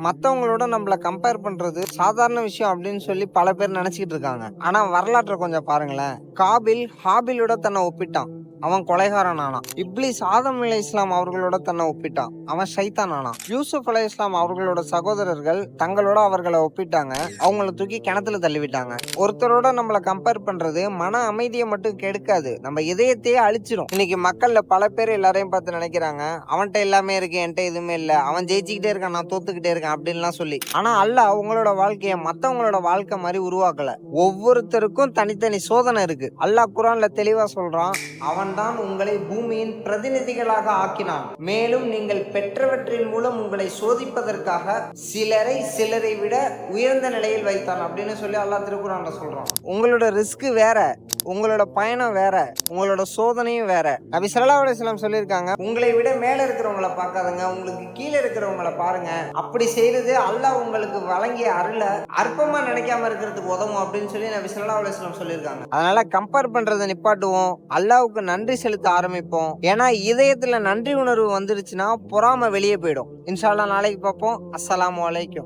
மத்தவங்களோட நம்மள கம்பேர் பண்றது சாதாரண விஷயம் அப்படின்னு சொல்லி பல பேர் நினைச்சிட்டு இருக்காங்க. ஆனா வரலாற்றை கொஞ்சம் பாருங்களேன். காபில் ஹாபிலோட தன்னை ஒப்பிட்டான், அவன் கொலைகாரன் ஆனான். இப்லீஸ் ஆதம் அலைஹிஸ்ஸலாம் அவர்களோட தன்னை ஒப்பிட்டான், அவன் ஷைத்தான் ஆனான். யூசுப் அலைஹிஸ்ஸலாம் அவர்களோட சகோதரர்கள் தங்களோட அவர்களை ஒப்பிட்டாங்க, அவங்கள தூக்கி கிணத்துல தள்ளிவிட்டாங்க. ஒருத்தரோட நம்மள கம்பேர் பண்றது மன அமைதியை மட்டும் கெடுக்காது, நம்ம இதயத்தையே அழிச்சிடும். இன்னைக்கு மக்கள்ல பல பேர் எல்லாரையும் பார்த்து நினைக்கிறாங்க, அவன்கிட்ட எல்லாமே இருக்கு என்கிட்ட எதுவுமே இல்ல, அவன் ஜெயிச்சுக்கிட்டே இருக்கான் நான் தோத்துக்கிட்டே இருக்கேன் அப்படின்லாம் சொல்லி. ஆனா அல்லாஹ் உங்களோட வாழ்க்கையை மத்தவங்களோட வாழ்க்கை மாதிரி உருவாக்கல. ஒவ்வொருத்தருக்கும் தனித்தனி சோதனை இருக்கு. அல்லாஹ் குர்ஆன்ல தெளிவா சொல்றான், அவன்தான் உங்களை பூமியின் பிரதிநிதிகளாக ஆக்கினான், மேலும் நீங்கள் பெற்றவற்றின் மூலம் உங்களை சோதிப்பதற்காக சிலரை விட உயர்ந்த நிலையில் வைத்தான் அப்படின்னு சொல்லி அல்லாஹ் திருக்குர்ஆன்ல சொல்றான். உங்களோட ரிஸ்க் வேற, உங்களோட பயணம் வேற, உங்களோட சோதனையும் வேற. நபி ஸல்லல்லாஹு அலைஹி வஸல்லம் சொல்லியிருக்காங்க, உங்களை விட மேல இருக்கிறவங்கள பார்க்காதுங்க, உங்களுக்கு கீழே இருக்கிறவங்கள பாருங்க. அப்படி செய்யறது அல்லாஹ் உங்களுக்கு வழங்கிய அருளை அற்பமா நினைக்காம இருக்கிறதுக்கு உதவும் அப்படின்னு சொல்லி நபி ஸல்லல்லாஹு அலைஹி வஸல்லம் சொல்லியிருக்காங்க. அதனால கம்பேர் பண்றதை நிப்பாட்டுவோம், அல்லாஹ்வுக்கு நன்றி செலுத்த ஆரம்பிப்போம். ஏன்னா இதயத்துல நன்றி உணர்வு வந்துருச்சுன்னா பொறாம வெளியே போயிடும். இன்ஷா அல்லாஹ் நாளைக்கு பார்ப்போம். அஸ்ஸலாமு அலைக்கும்.